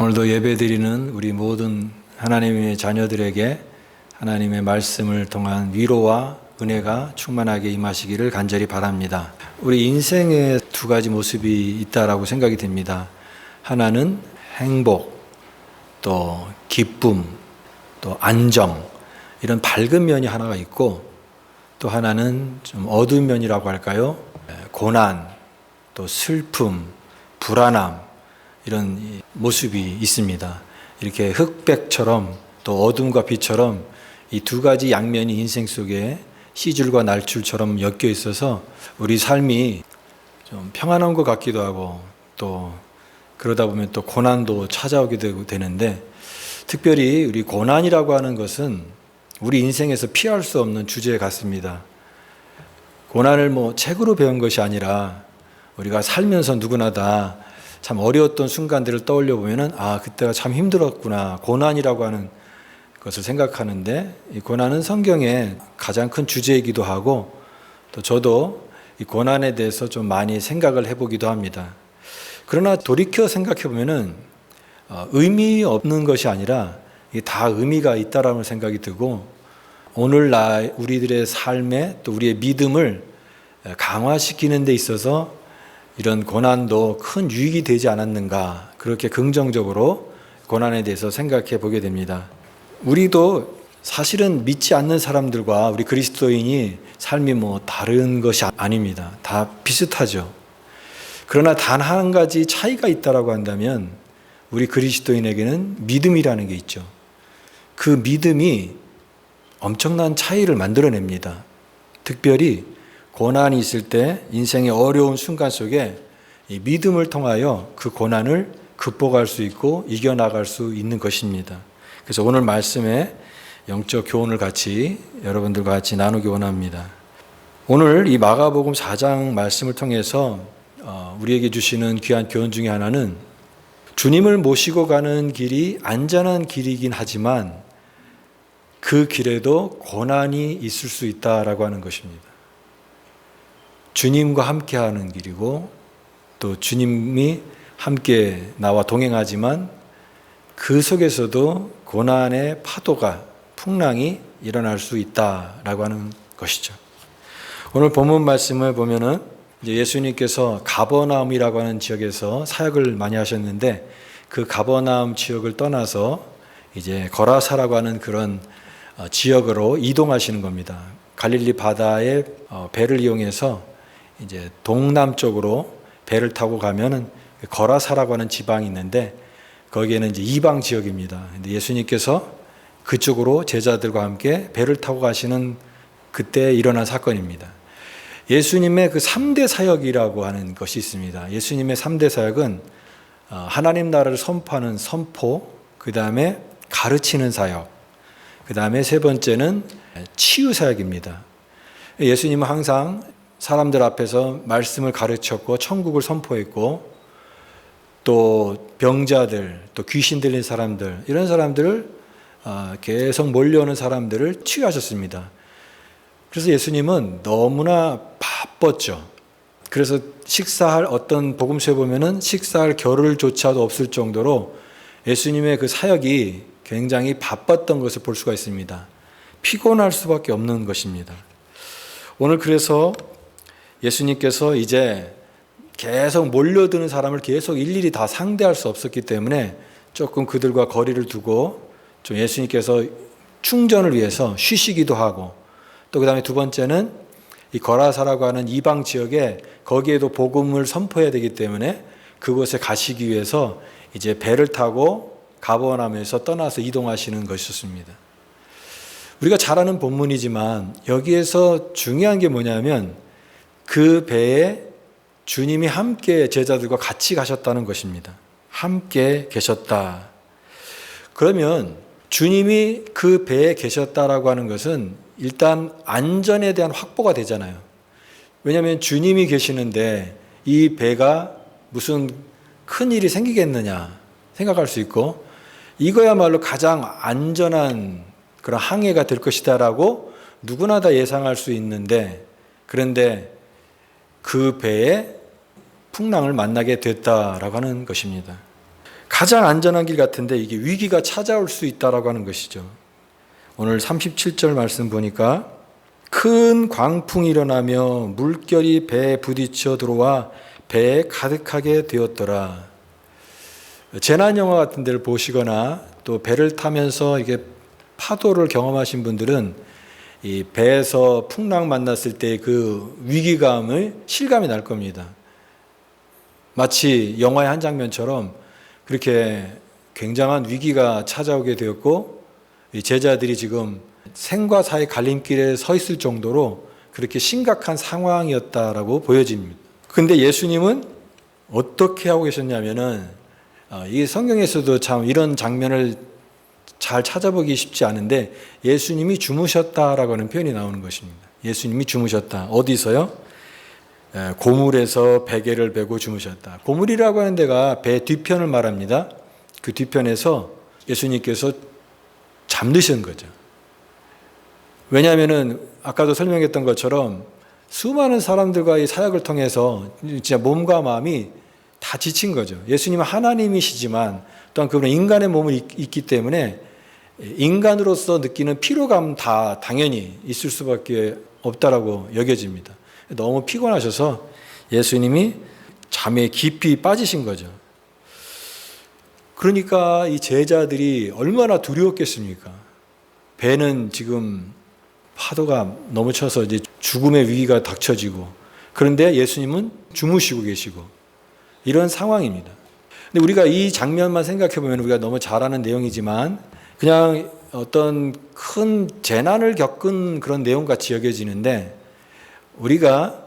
오늘도 예배드리는 우리 모든 하나님의 자녀들에게 하나님의 말씀을 통한 위로와 은혜가 충만하게 임하시기를 간절히 바랍니다. 우리 인생에 두 가지 모습이 있다라고 생각이 됩니다. 하나는 행복, 또 기쁨, 또 안정, 이런 밝은 면이 하나가 있고, 또 하나는 좀 어두운 면이라고 할까요? 고난, 또 슬픔, 불안함, 이런 모습이 있습니다. 이렇게 흑백처럼 또 어둠과 빛처럼 이 두 가지 양면이 인생 속에 시줄과 날줄처럼 엮여 있어서 우리 삶이 좀 평안한 것 같기도 하고, 또 그러다 보면 또 고난도 찾아오게 되는데, 특별히 우리 고난이라고 하는 것은 우리 인생에서 피할 수 없는 주제 같습니다. 고난을 책으로 배운 것이 아니라 우리가 살면서 누구나 다 참 어려웠던 순간들을 떠올려 보면은 그때가 참 힘들었구나, 고난이라고 하는 것을 생각하는데, 이 고난은 성경의 가장 큰 주제이기도 하고, 또 저도 이 고난에 대해서 좀 많이 생각을 해보기도 합니다. 그러나 돌이켜 생각해 보면은 의미 없는 것이 아니라 다 의미가 있다라는 생각이 들고, 오늘날 우리들의 삶에 또 우리의 믿음을 강화시키는 데 있어서 이런 고난도 큰 유익이 되지 않았는가, 그렇게 긍정적으로 고난에 대해서 생각해 보게 됩니다. 우리도 사실은 믿지 않는 사람들과 우리 그리스도인이 삶이 다른 것이 아닙니다. 다 비슷하죠. 그러나 단 한 가지 차이가 있다라고 한다면 우리 그리스도인에게는 믿음이라는 게 있죠. 그 믿음이 엄청난 차이를 만들어냅니다. 특별히 고난이 있을 때, 인생의 어려운 순간 속에 이 믿음을 통하여 그 고난을 극복할 수 있고 이겨나갈 수 있는 것입니다. 그래서 오늘 말씀에 영적 교훈을 같이 여러분들과 같이 나누기 원합니다. 오늘 이 마가복음 4장 말씀을 통해서 우리에게 주시는 귀한 교훈 중에 하나는, 주님을 모시고 가는 길이 안전한 길이긴 하지만 그 길에도 고난이 있을 수 있다라고 하는 것입니다. 주님과 함께하는 길이고, 또 주님이 함께 나와 동행하지만 그 속에서도 고난의 파도가, 풍랑이 일어날 수 있다라고 하는 것이죠. 오늘 본문 말씀을 보면은 이제 예수님께서 가버나움이라고 하는 지역에서 사역을 많이 하셨는데, 그 가버나움 지역을 떠나서 이제 거라사라고 하는 그런 지역으로 이동하시는 겁니다. 갈릴리 바다에 배를 이용해서 이제 동남쪽으로 배를 타고 가면은 거라사라고 하는 지방이 있는데, 거기에는 이제 이방 지역입니다. 근데 예수님께서 그쪽으로 제자들과 함께 배를 타고 가시는 그때 일어난 사건입니다. 예수님의 그 3대 사역이라고 하는 것이 있습니다. 예수님의 3대 사역은 하나님 나라를 선포하는 선포, 그 다음에 가르치는 사역, 그 다음에 세 번째는 치유 사역입니다. 예수님은 항상 사람들 앞에서 말씀을 가르쳤고 천국을 선포했고, 또 병자들, 또 귀신 들린 사람들, 이런 사람들을 계속 몰려오는 사람들을 치유하셨습니다. 그래서 예수님은 너무나 바빴죠. 그래서 식사할, 어떤 복음서에 보면은 식사할 겨를조차도 없을 정도로 예수님의 그 사역이 굉장히 바빴던 것을 볼 수가 있습니다. 피곤할 수밖에 없는 것입니다. 오늘 그래서 예수님께서 이제 계속 몰려드는 사람을 계속 일일이 다 상대할 수 없었기 때문에 조금 그들과 거리를 두고 좀 예수님께서 충전을 위해서 쉬시기도 하고, 또 그 다음에 두 번째는 이 거라사라고 하는 이방 지역에, 거기에도 복음을 선포해야 되기 때문에 그곳에 가시기 위해서 이제 배를 타고 가버나움에서 떠나서 이동하시는 것이었습니다. 우리가 잘 아는 본문이지만 여기에서 중요한 게 뭐냐면, 그 배에 주님이 함께 제자들과 같이 가셨다는 것입니다. 함께 계셨다. 그러면 주님이 그 배에 계셨다라고 하는 것은 일단 안전에 대한 확보가 되잖아요. 왜냐하면 주님이 계시는데 이 배가 무슨 큰 일이 생기겠느냐 생각할 수 있고, 이거야말로 가장 안전한 그런 항해가 될 것이다라고 누구나 다 예상할 수 있는데, 그런데 그 배에 풍랑을 만나게 됐다라고 하는 것입니다. 가장 안전한 길 같은데 이게 위기가 찾아올 수 있다라고 하는 것이죠. 오늘 37절 말씀 보니까 큰 광풍이 일어나며 물결이 배에 부딪혀 들어와 배에 가득하게 되었더라. 재난 영화 같은 데를 보시거나 또 배를 타면서 이게 파도를 경험하신 분들은 이 배에서 풍랑 만났을 때 그 위기감을 실감이 날 겁니다. 마치 영화의 한 장면처럼 그렇게 굉장한 위기가 찾아오게 되었고 이 제자들이 지금 생과 사의 갈림길에 서 있을 정도로 그렇게 심각한 상황이었다라고 보여집니다. 근데 예수님은 어떻게 하고 계셨냐면은 이 성경에서도 참 이런 장면을 잘 찾아보기 쉽지 않은데 예수님이 주무셨다라고 하는 표현이 나오는 것입니다. 예수님이 주무셨다. 어디서요? 고물에서 베개를 베고 주무셨다. 고물이라고 하는 데가 배 뒤편을 말합니다. 그 뒤편에서 예수님께서 잠드신 거죠. 왜냐하면은 아까도 설명했던 것처럼 수많은 사람들과의 사역을 통해서 진짜 몸과 마음이 다 지친 거죠. 예수님은 하나님이시지만 또한 그분은 인간의 몸을 입기 때문에 인간으로서 느끼는 피로감 다 당연히 있을 수밖에 없다라고 여겨집니다. 너무 피곤하셔서 예수님이 잠에 깊이 빠지신 거죠. 그러니까 이 제자들이 얼마나 두려웠겠습니까? 배는 지금 파도가 너무 쳐서 이제 죽음의 위기가 닥쳐지고 그런데 예수님은 주무시고 계시고 이런 상황입니다. 근데 우리가 이 장면만 생각해 보면 우리가 너무 잘 아는 내용이지만 그냥 어떤 큰 재난을 겪은 그런 내용 같이 여겨지는데 우리가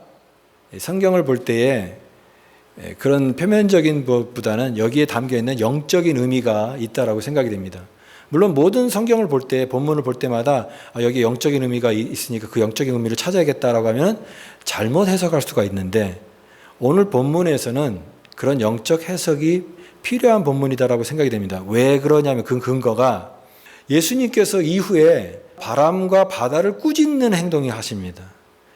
성경을 볼 때에 그런 표면적인 것보다는 여기에 담겨 있는 영적인 의미가 있다라고 생각이 됩니다. 물론 모든 성경을 볼 때, 본문을 볼 때마다 여기에 영적인 의미가 있으니까 그 영적인 의미를 찾아야겠다라고 하면 잘못 해석할 수가 있는데 오늘 본문에서는 그런 영적 해석이 필요한 본문이다라고 생각이 됩니다. 왜 그러냐면 그 근거가 예수님께서 이후에 바람과 바다를 꾸짖는 행동을 하십니다.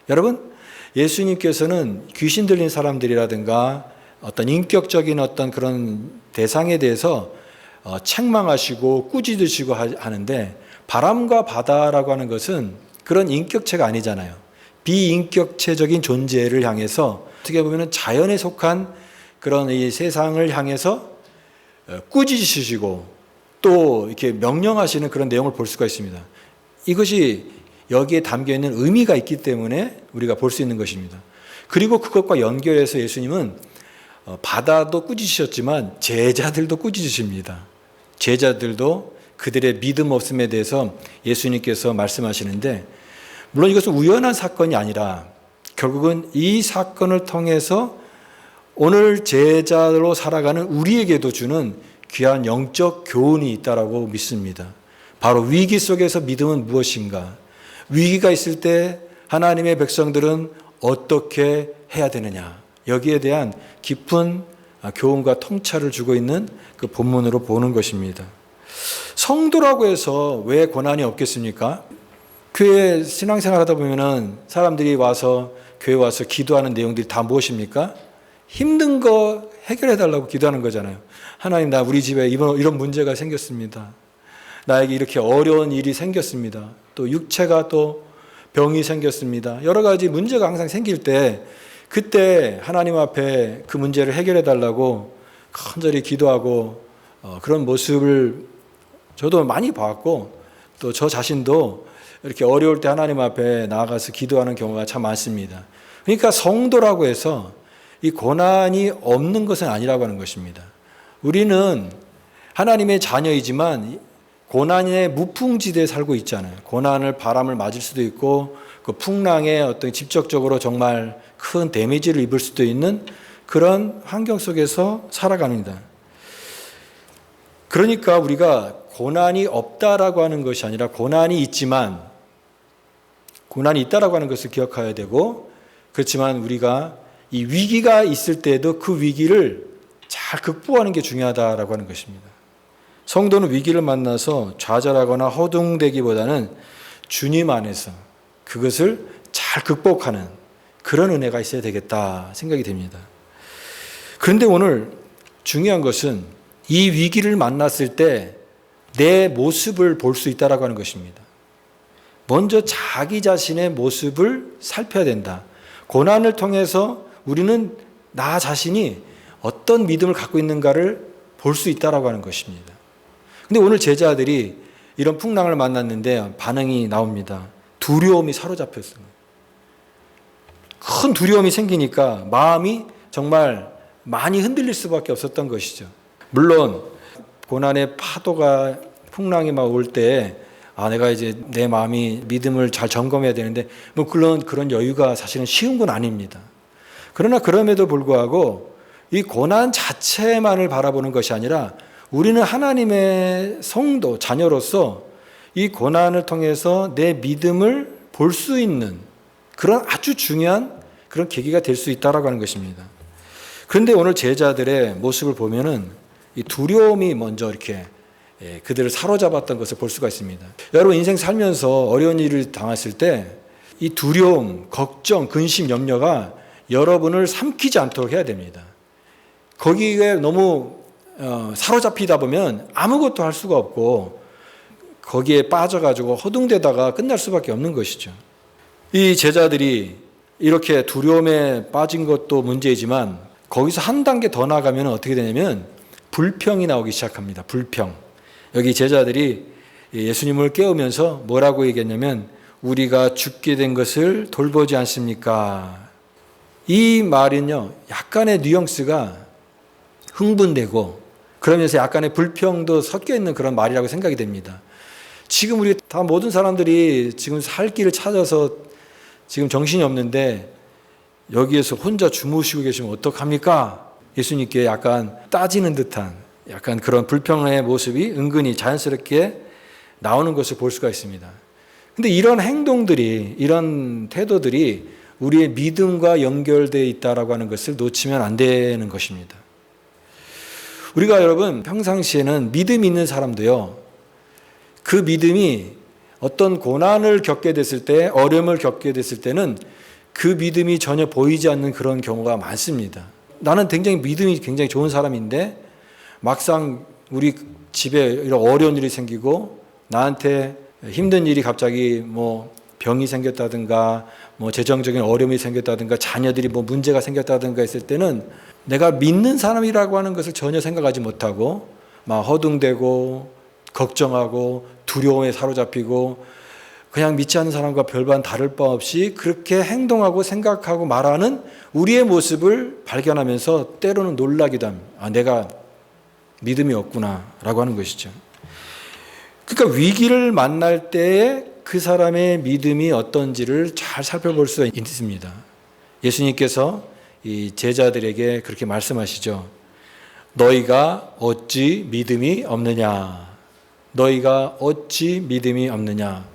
여러분, 예수님께서는 귀신 들린 사람들이라든가 어떤 인격적인 어떤 그런 대상에 대해서 책망하시고 꾸짖으시고 하는데 바람과 바다라고 하는 것은 그런 인격체가 아니잖아요. 비인격체적인 존재를 향해서 어떻게 보면 자연에 속한 그런 이 세상을 향해서 꾸짖으시고 또 이렇게 명령하시는 그런 내용을 볼 수가 있습니다. 이것이 여기에 담겨 있는 의미가 있기 때문에 우리가 볼 수 있는 것입니다. 그리고 그것과 연결해서 예수님은 바다도 꾸짖으셨지만 제자들도 꾸짖으십니다. 제자들도 그들의 믿음 없음에 대해서 예수님께서 말씀하시는데 물론 이것은 우연한 사건이 아니라 결국은 이 사건을 통해서 오늘 제자로 살아가는 우리에게도 주는 귀한 영적 교훈이 있다라고 믿습니다. 바로 위기 속에서 믿음은 무엇인가? 위기가 있을 때 하나님의 백성들은 어떻게 해야 되느냐? 여기에 대한 깊은 교훈과 통찰을 주고 있는 그 본문으로 보는 것입니다. 성도라고 해서 왜 고난이 없겠습니까? 교회 신앙생활 하다 보면은 사람들이 와서 교회 와서 기도하는 내용들이 다 무엇입니까? 힘든 거 해결해 달라고 기도하는 거잖아요. 하나님, 나 우리 집에 이런 문제가 생겼습니다. 나에게 이렇게 어려운 일이 생겼습니다. 또 육체가 또 병이 생겼습니다. 여러 가지 문제가 항상 생길 때 그때 하나님 앞에 그 문제를 해결해 달라고 간절히 기도하고 그런 모습을 저도 많이 봤고 또 저 자신도 이렇게 어려울 때 하나님 앞에 나아가서 기도하는 경우가 참 많습니다. 그러니까 성도라고 해서 이 고난이 없는 것은 아니라고 하는 것입니다. 우리는 하나님의 자녀이지만 고난의 무풍지대에 살고 있잖아요. 고난을 바람을 맞을 수도 있고 그 풍랑에 어떤 직접적으로 정말 큰 데미지를 입을 수도 있는 그런 환경 속에서 살아갑니다. 그러니까 우리가 고난이 없다라고 하는 것이 아니라 고난이 있지만 고난이 있다라고 하는 것을 기억해야 되고 그렇지만 우리가 이 위기가 있을 때에도 그 위기를 잘 극복하는 게 중요하다라고 하는 것입니다. 성도는 위기를 만나서 좌절하거나 허둥대기보다는 주님 안에서 그것을 잘 극복하는 그런 은혜가 있어야 되겠다 생각이 됩니다. 그런데 오늘 중요한 것은 이 위기를 만났을 때 내 모습을 볼 수 있다라고 하는 것입니다. 먼저 자기 자신의 모습을 살펴야 된다. 고난을 통해서 우리는 나 자신이 어떤 믿음을 갖고 있는가를 볼 수 있다라고 하는 것입니다. 근데 오늘 제자들이 이런 풍랑을 만났는데 반응이 나옵니다. 두려움이 사로잡혔습니다. 큰 두려움이 생기니까 마음이 정말 많이 흔들릴 수밖에 없었던 것이죠. 물론 고난의 파도가 풍랑이 막 올 때 내가 이제 내 마음이 믿음을 잘 점검해야 되는데 뭐 그런 여유가 사실은 쉬운 건 아닙니다. 그러나 그럼에도 불구하고 이 고난 자체만을 바라보는 것이 아니라 우리는 하나님의 성도, 자녀로서 이 고난을 통해서 내 믿음을 볼 수 있는 그런 아주 중요한 그런 계기가 될 수 있다라고 하는 것입니다. 그런데 오늘 제자들의 모습을 보면은 이 두려움이 먼저 이렇게 그들을 사로잡았던 것을 볼 수가 있습니다. 여러분 인생 살면서 어려운 일을 당했을 때 이 두려움, 걱정, 근심, 염려가 여러분을 삼키지 않도록 해야 됩니다. 거기에 너무 사로잡히다 보면 아무것도 할 수가 없고 거기에 빠져가지고 허둥대다가 끝날 수밖에 없는 것이죠. 이 제자들이 이렇게 두려움에 빠진 것도 문제이지만 거기서 한 단계 더 나가면 어떻게 되냐면 불평이 나오기 시작합니다. 불평. 여기 제자들이 예수님을 깨우면서 뭐라고 얘기했냐면 우리가 죽게 된 것을 돌보지 않습니까? 이 말은요, 약간의 뉘앙스가 흥분되고 그러면서 약간의 불평도 섞여 있는 그런 말이라고 생각이 됩니다. 지금 우리 다 모든 사람들이 지금 살 길을 찾아서 지금 정신이 없는데 여기에서 혼자 주무시고 계시면 어떡합니까? 예수님께 약간 따지는 듯한 약간 그런 불평의 모습이 은근히 자연스럽게 나오는 것을 볼 수가 있습니다. 근데 이런 행동들이, 이런 태도들이 우리의 믿음과 연결되어 있다라고 하는 것을 놓치면 안 되는 것입니다. 우리가 여러분 평상시에는 믿음 있는 사람도요, 그 믿음이 어떤 고난을 겪게 됐을 때, 어려움을 겪게 됐을 때는 그 믿음이 전혀 보이지 않는 그런 경우가 많습니다. 나는 믿음이 굉장히 좋은 사람인데 막상 우리 집에 이런 어려운 일이 생기고 나한테 힘든 일이 갑자기 뭐 병이 생겼다든가 뭐 재정적인 어려움이 생겼다든가 자녀들이 뭐 문제가 생겼다든가 했을 때는 내가 믿는 사람이라고 하는 것을 전혀 생각하지 못하고 막 허둥대고 걱정하고 두려움에 사로잡히고 그냥 믿지 않는 사람과 별반 다를 바 없이 그렇게 행동하고 생각하고 말하는 우리의 모습을 발견하면서 때로는 놀라기도 합니다. 내가 믿음이 없구나 라고 하는 것이죠. 그러니까 위기를 만날 때에 그 사람의 믿음이 어떤지를 잘 살펴볼 수 있습니다. 예수님께서 이 제자들에게 그렇게 말씀하시죠. 너희가 어찌 믿음이 없느냐. 너희가 어찌 믿음이 없느냐.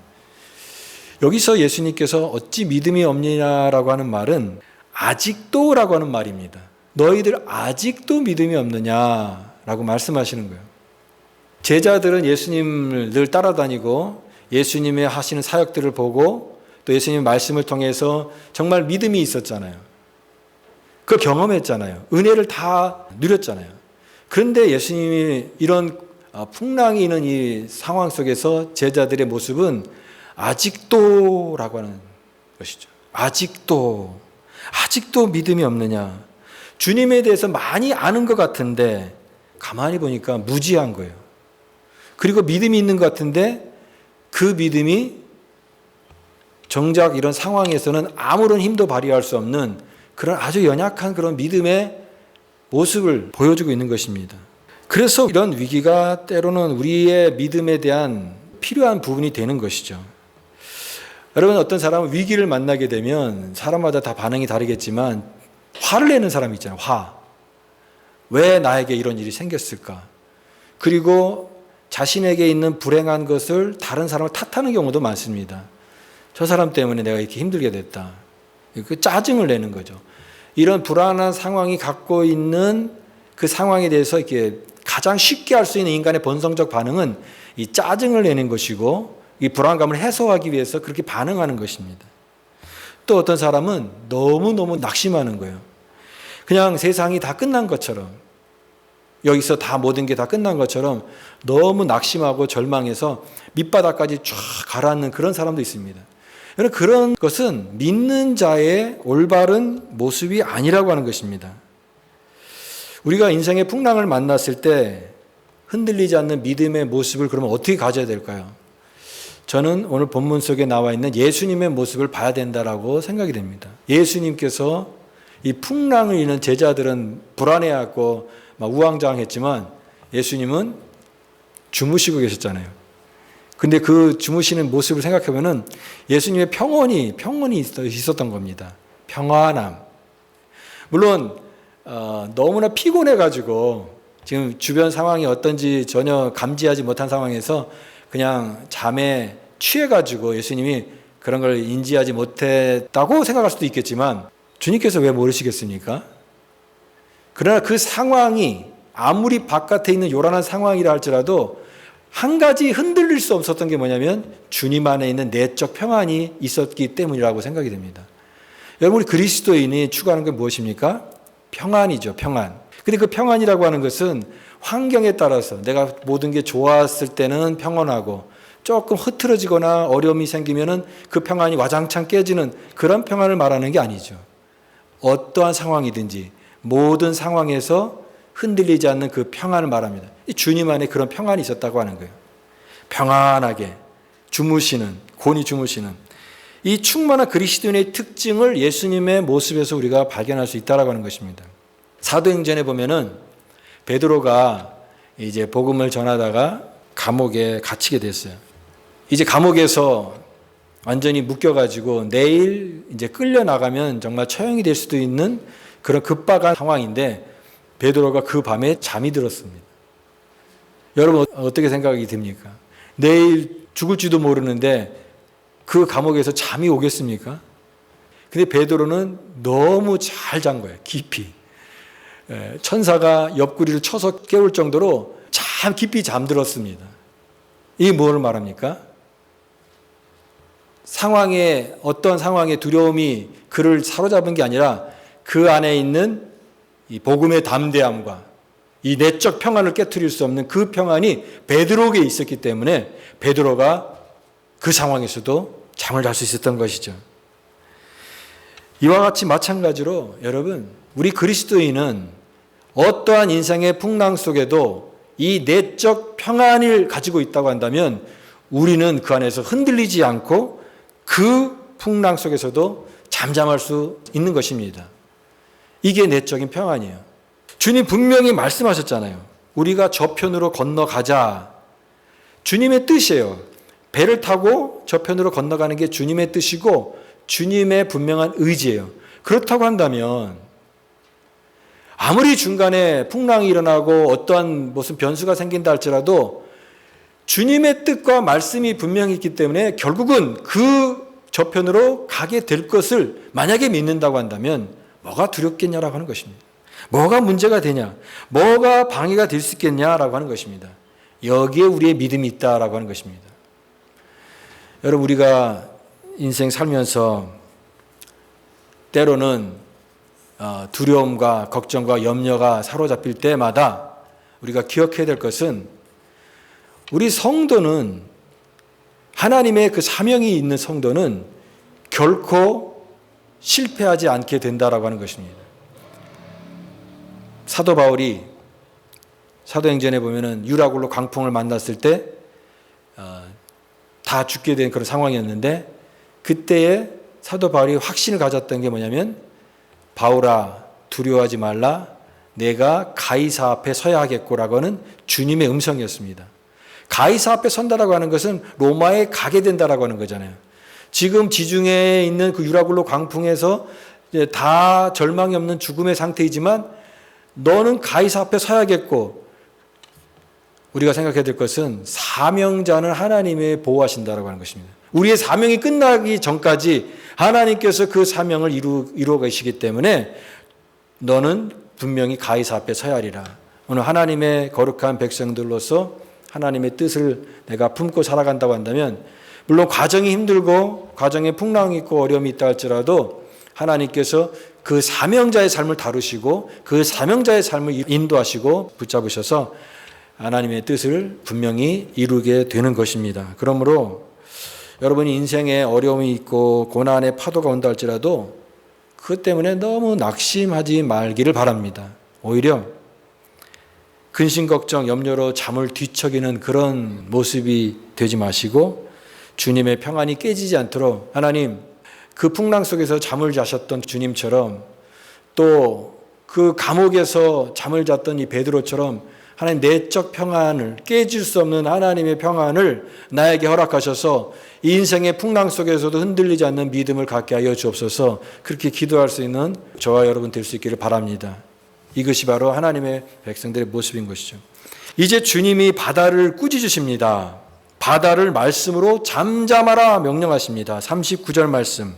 여기서 예수님께서 어찌 믿음이 없느냐라고 하는 말은 아직도라고 하는 말입니다. 너희들 아직도 믿음이 없느냐라고 말씀하시는 거예요. 제자들은 예수님을 늘 따라다니고 예수님의 하시는 사역들을 보고 또 예수님의 말씀을 통해서 정말 믿음이 있었잖아요. 그걸 경험했잖아요. 은혜를 다 누렸잖아요. 그런데 예수님이 이런 풍랑이 있는 이 상황 속에서 제자들의 모습은 아직도라고 하는 것이죠. 아직도 믿음이 없느냐. 주님에 대해서 많이 아는 것 같은데 가만히 보니까 무지한 거예요. 그리고 믿음이 있는 것 같은데 그 믿음이 정작 이런 상황에서는 아무런 힘도 발휘할 수 없는 그런 아주 연약한 그런 믿음의 모습을 보여주고 있는 것입니다. 그래서 이런 위기가 때로는 우리의 믿음에 대한 필요한 부분이 되는 것이죠. 여러분 어떤 사람은 위기를 만나게 되면 사람마다 다 반응이 다르겠지만 화를 내는 사람이 있잖아요. 화. 왜 나에게 이런 일이 생겼을까? 그리고 자신에게 있는 불행한 것을 다른 사람을 탓하는 경우도 많습니다. 저 사람 때문에 내가 이렇게 힘들게 됐다. 그 짜증을 내는 거죠. 이런 불안한 상황이 갖고 있는 그 상황에 대해서 이렇게 가장 쉽게 할 수 있는 인간의 본성적 반응은 이 짜증을 내는 것이고 이 불안감을 해소하기 위해서 그렇게 반응하는 것입니다. 또 어떤 사람은 너무너무 낙심하는 거예요. 그냥 세상이 다 끝난 것처럼 여기서 다 모든 게 다 끝난 것처럼 너무 낙심하고 절망해서 밑바닥까지 쫙 가라앉는 그런 사람도 있습니다. 그런 것은 믿는 자의 올바른 모습이 아니라고 하는 것입니다. 우리가 인생의 풍랑을 만났을 때 흔들리지 않는 믿음의 모습을 그러면 어떻게 가져야 될까요? 저는 오늘 본문 속에 나와 있는 예수님의 모습을 봐야 된다라고 생각이 됩니다. 예수님께서 이 풍랑을 이는 제자들은 불안해하고 막 우왕좌왕했지만 예수님은 주무시고 계셨잖아요. 근데 그 주무시는 모습을 생각해보면 예수님의 평온이 있었던 겁니다. 평안함. 물론 너무나 피곤해가지고 지금 주변 상황이 어떤지 전혀 감지하지 못한 상황에서 그냥 잠에 취해가지고 예수님이 그런 걸 인지하지 못했다고 생각할 수도 있겠지만 주님께서 왜 모르시겠습니까? 그러나 그 상황이 아무리 바깥에 있는 요란한 상황이라 할지라도 한 가지 흔들릴 수 없었던 게 뭐냐면 주님 안에 있는 내적 평안이 있었기 때문이라고 생각이 됩니다. 여러분, 우리 그리스도인이 추구하는 게 무엇입니까? 평안이죠, 평안. 근데 그 평안이라고 하는 것은 환경에 따라서 내가 모든 게 좋았을 때는 평안하고 조금 흐트러지거나 어려움이 생기면은 그 평안이 와장창 깨지는 그런 평안을 말하는 게 아니죠. 어떠한 상황이든지 모든 상황에서 흔들리지 않는 그 평안을 말합니다. 주님 안에 그런 평안이 있었다고 하는 거예요. 평안하게 곤히 주무시는 이 충만한 그리스도인의 특징을 예수님의 모습에서 우리가 발견할 수 있다라고 하는 것입니다. 사도행전에 보면은 베드로가 이제 복음을 전하다가 감옥에 갇히게 됐어요. 이제 감옥에서 완전히 묶여가지고 내일 이제 끌려나가면 정말 처형이 될 수도 있는 그런 급박한 상황인데 베드로가 그 밤에 잠이 들었습니다. 여러분 어떻게 생각이 듭니까? 내일 죽을지도 모르는데 그 감옥에서 잠이 오겠습니까? 근데 베드로는 너무 잘 잔 거예요. 깊이. 천사가 옆구리를 쳐서 깨울 정도로 참 깊이 잠들었습니다. 이게 뭘 말합니까? 어떤 상황의 두려움이 그를 사로잡은 게 아니라 그 안에 있는 이 복음의 담대함과 이 내적 평안을 깨트릴 수 없는 그 평안이 베드로에게 있었기 때문에 베드로가 그 상황에서도 잠을 잘 수 있었던 것이죠. 이와 같이 마찬가지로 여러분, 우리 그리스도인은 어떠한 인생의 풍랑 속에도 이 내적 평안을 가지고 있다고 한다면 우리는 그 안에서 흔들리지 않고 그 풍랑 속에서도 잠잠할 수 있는 것입니다. 이게 내적인 평안이에요. 주님 분명히 말씀하셨잖아요. 우리가 저편으로 건너가자. 주님의 뜻이에요. 배를 타고 저편으로 건너가는 게 주님의 뜻이고 주님의 분명한 의지예요. 그렇다고 한다면 아무리 중간에 풍랑이 일어나고 어떠한 무슨 변수가 생긴다 할지라도 주님의 뜻과 말씀이 분명히 있기 때문에 결국은 그 저편으로 가게 될 것을 만약에 믿는다고 한다면 뭐가 두렵겠냐라고 하는 것입니다. 뭐가 문제가 되냐? 뭐가 방해가 될 수 있겠냐라고 하는 것입니다. 여기에 우리의 믿음이 있다라고 하는 것입니다. 여러분, 우리가 인생 살면서 때로는 두려움과 걱정과 염려가 사로잡힐 때마다 우리가 기억해야 될 것은 우리 성도는 하나님의 그 사명이 있는 성도는 결코 실패하지 않게 된다라고 하는 것입니다. 사도 바울이 사도행전에 보면은 유라굴로 광풍을 만났을 때 다 죽게 된 그런 상황이었는데 그때에 사도 바울이 확신을 가졌던 게 뭐냐면 바울아 두려워하지 말라 내가 가이사 앞에 서야 하겠고라고 하는 주님의 음성이었습니다. 가이사 앞에 선다라고 하는 것은 로마에 가게 된다라고 하는 거잖아요. 지금 지중해에 있는 그 유라굴로 광풍에서 다 절망이 없는 죽음의 상태이지만 너는 가이사 앞에 서야겠고 우리가 생각해야 될 것은 사명자는 하나님의 보호하신다라고 하는 것입니다. 우리의 사명이 끝나기 전까지 하나님께서 그 사명을 이루어 가시기 때문에 너는 분명히 가이사 앞에 서야 하리라. 오늘 하나님의 거룩한 백성들로서 하나님의 뜻을 내가 품고 살아간다고 한다면 물론 과정이 힘들고 과정에 풍랑이 있고 어려움이 있다 할지라도 하나님께서 그 사명자의 삶을 다루시고 그 사명자의 삶을 인도하시고 붙잡으셔서 하나님의 뜻을 분명히 이루게 되는 것입니다. 그러므로 여러분이 인생에 어려움이 있고 고난의 파도가 온다 할지라도 그것 때문에 너무 낙심하지 말기를 바랍니다. 오히려 근심 걱정 염려로 잠을 뒤척이는 그런 모습이 되지 마시고 주님의 평안이 깨지지 않도록 하나님, 그 풍랑 속에서 잠을 자셨던 주님처럼 또 그 감옥에서 잠을 잤던 이 베드로처럼 하나님 내적 평안을, 깨질 수 없는 하나님의 평안을 나에게 허락하셔서 이 인생의 풍랑 속에서도 흔들리지 않는 믿음을 갖게 하여 주옵소서. 그렇게 기도할 수 있는 저와 여러분 될 수 있기를 바랍니다. 이것이 바로 하나님의 백성들의 모습인 것이죠. 이제 주님이 바다를 꾸짖으십니다. 바다를 말씀으로 잠잠하라 명령하십니다. 39절 말씀.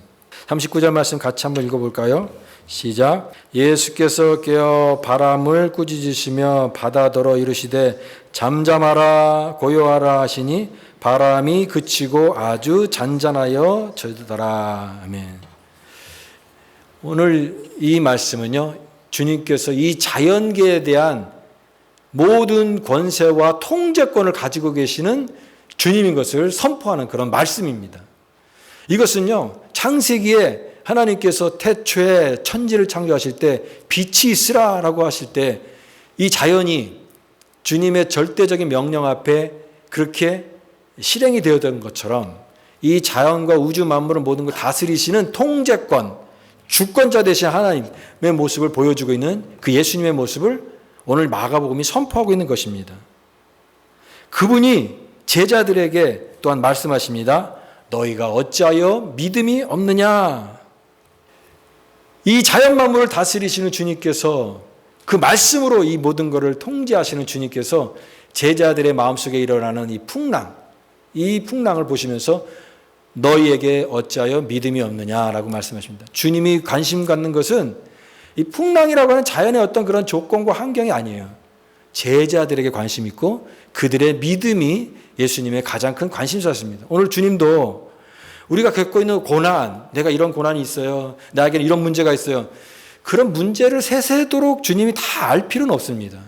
39절 말씀 같이 한번 읽어볼까요? 시작. 예수께서 깨어 바람을 꾸짖으시며 바다더러 이르시되 잠잠하라 고요하라 하시니 바람이 그치고 아주 잔잔하여 젖더라. 아멘. 오늘 이 말씀은요, 주님께서 이 자연계에 대한 모든 권세와 통제권을 가지고 계시는 주님인 것을 선포하는 그런 말씀입니다. 이것은요, 창세기에 하나님께서 태초에 천지를 창조하실 때 빛이 있으라라고 하실 때 이 자연이 주님의 절대적인 명령 앞에 그렇게 실행이 되었던 것처럼 이 자연과 우주 만물을 모든 걸 다스리시는 통제권, 주권자 되신 하나님의 모습을 보여주고 있는 그 예수님의 모습을 오늘 마가복음이 선포하고 있는 것입니다. 그분이 제자들에게 또한 말씀하십니다. 너희가 어찌하여 믿음이 없느냐? 이 자연 만물을 다스리시는 주님께서 그 말씀으로 이 모든 것을 통제하시는 주님께서 제자들의 마음속에 일어나는 이 풍랑을 보시면서 너희에게 어찌하여 믿음이 없느냐라고 말씀하십니다. 주님이 관심 갖는 것은 이 풍랑이라고 하는 자연의 어떤 그런 조건과 환경이 아니에요. 제자들에게 관심 있고 그들의 믿음이 예수님의 가장 큰 관심사였습니다. 오늘 주님도 우리가 겪고 있는 고난, 내가 이런 고난이 있어요. 나에게는 이런 문제가 있어요. 그런 문제를 세세도록 주님이 다 알 필요는 없습니다.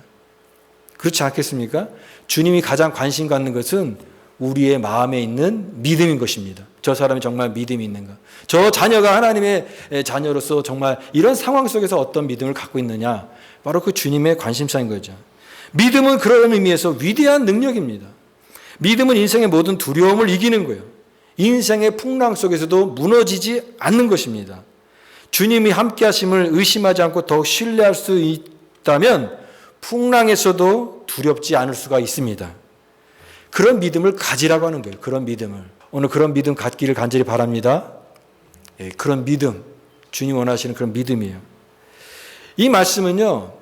그렇지 않겠습니까? 주님이 가장 관심 갖는 것은 우리의 마음에 있는 믿음인 것입니다. 저 사람이 정말 믿음이 있는가? 저 자녀가 하나님의 자녀로서 정말 이런 상황 속에서 어떤 믿음을 갖고 있느냐? 바로 그 주님의 관심사인 거죠. 믿음은 그런 의미에서 위대한 능력입니다. 믿음은 인생의 모든 두려움을 이기는 거예요. 인생의 풍랑 속에서도 무너지지 않는 것입니다. 주님이 함께 하심을 의심하지 않고 더욱 신뢰할 수 있다면 풍랑에서도 두렵지 않을 수가 있습니다. 그런 믿음을 가지라고 하는 거예요. 그런 믿음을. 오늘 그런 믿음 갖기를 간절히 바랍니다. 그런 믿음, 주님 원하시는 그런 믿음이에요. 이 말씀은요,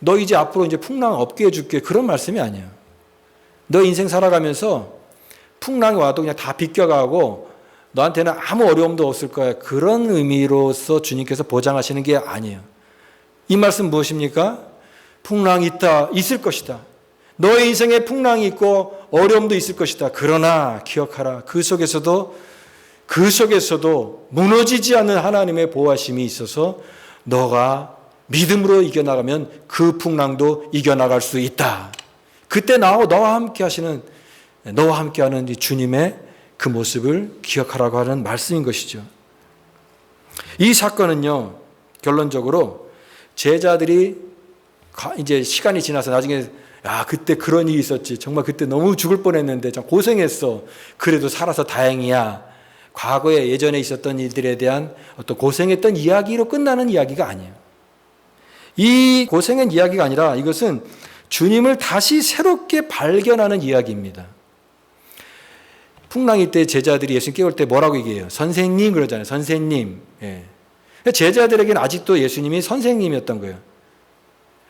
너 이제 앞으로 이제 풍랑 없게 해줄게, 그런 말씀이 아니에요. 너 인생 살아가면서 풍랑이 와도 그냥 다 비껴가고 너한테는 아무 어려움도 없을 거야, 그런 의미로서 주님께서 보장하시는 게 아니에요. 이 말씀 무엇입니까? 풍랑이 있다, 있을 것이다. 너의 인생에 풍랑이 있고 어려움도 있을 것이다. 그러나 기억하라. 그 속에서도 무너지지 않는 하나님의 보호하심이 있어서 너가 믿음으로 이겨나가면 그 풍랑도 이겨나갈 수 있다. 그때 너와 함께 하시는, 너와 함께하는 이 주님의 그 모습을 기억하라고 하는 말씀인 것이죠. 이 사건은요, 결론적으로 제자들이 이제 시간이 지나서 나중에 그때 그런 일이 있었지. 정말 그때 너무 죽을 뻔했는데 참 고생했어. 그래도 살아서 다행이야. 과거에 예전에 있었던 일들에 대한 어떤 고생했던 이야기로 끝나는 이야기가 아니에요. 이 고생한 이야기가 아니라 이것은 주님을 다시 새롭게 발견하는 이야기입니다. 풍랑이 때 제자들이 예수님 깨울 때 뭐라고 얘기해요? 선생님 그러잖아요. 선생님. 제자들에게는 아직도 예수님이 선생님이었던 거예요.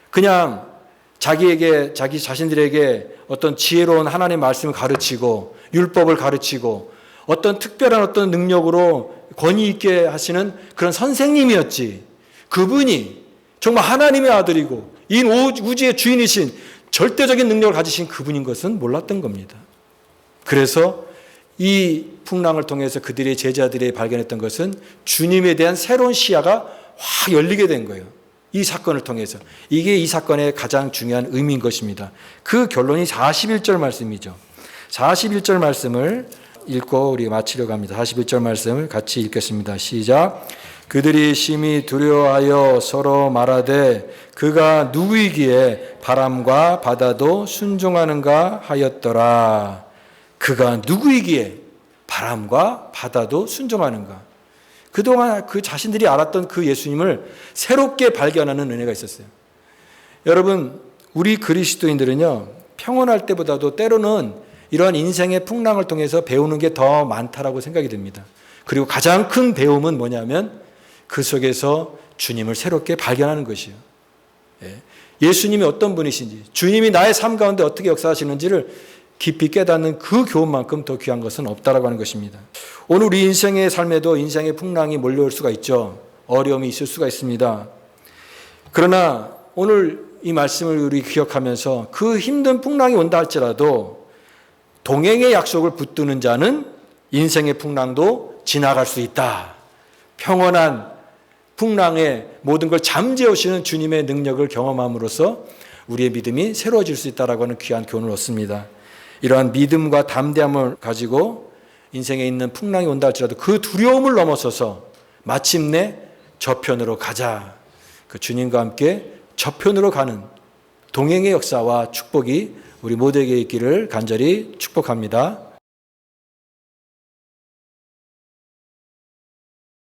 그냥 자기 자신들에게 어떤 지혜로운 하나님의 말씀을 가르치고 율법을 가르치고 어떤 특별한 어떤 능력으로 권위 있게 하시는 그런 선생님이었지. 그분이 정말 하나님의 아들이고 이 우주의 주인이신 절대적인 능력을 가지신 그분인 것은 몰랐던 겁니다. 그래서 이 풍랑을 통해서 그들의 제자들이 발견했던 것은 주님에 대한 새로운 시야가 확 열리게 된 거예요. 이 사건을 통해서. 이게 이 사건의 가장 중요한 의미인 것입니다. 그 결론이 41절 말씀이죠. 41절 말씀을 읽고 우리 마치려고 합니다. 41절 말씀을 같이 읽겠습니다. 시작. 그들이 심히 두려워하여 서로 말하되 그가 누구이기에 바람과 바다도 순종하는가 하였더라. 그가 누구이기에 바람과 바다도 순종하는가. 그동안 그 자신들이 알았던 그 예수님을 새롭게 발견하는 은혜가 있었어요. 여러분, 우리 그리스도인들은요, 평온할 때보다도 때로는 이러한 인생의 풍랑을 통해서 배우는 게 더 많다라고 생각이 듭니다. 그리고 가장 큰 배움은 뭐냐면 그 속에서 주님을 새롭게 발견하는 것이에요. 예수님이 어떤 분이신지, 주님이 나의 삶 가운데 어떻게 역사하시는지를 깊이 깨닫는 그 교훈만큼 더 귀한 것은 없다라고 하는 것입니다. 오늘 우리 인생의 삶에도 인생의 풍랑이 몰려올 수가 있죠. 어려움이 있을 수가 있습니다. 그러나 오늘 이 말씀을 우리 기억하면서 그 힘든 풍랑이 온다 할지라도 동행의 약속을 붙드는 자는 인생의 풍랑도 지나갈 수 있다. 평온한 풍랑에 모든 걸 잠재우시는 주님의 능력을 경험함으로써 우리의 믿음이 새로워질 수 있다라고 하는 귀한 교훈을 얻습니다. 이러한 믿음과 담대함을 가지고 인생에 있는 풍랑이 온다 할지라도 그 두려움을 넘어서서 마침내 저편으로 가자. 그 주님과 함께 저편으로 가는 동행의 역사와 축복이 우리 모두에게 있기를 간절히 축복합니다.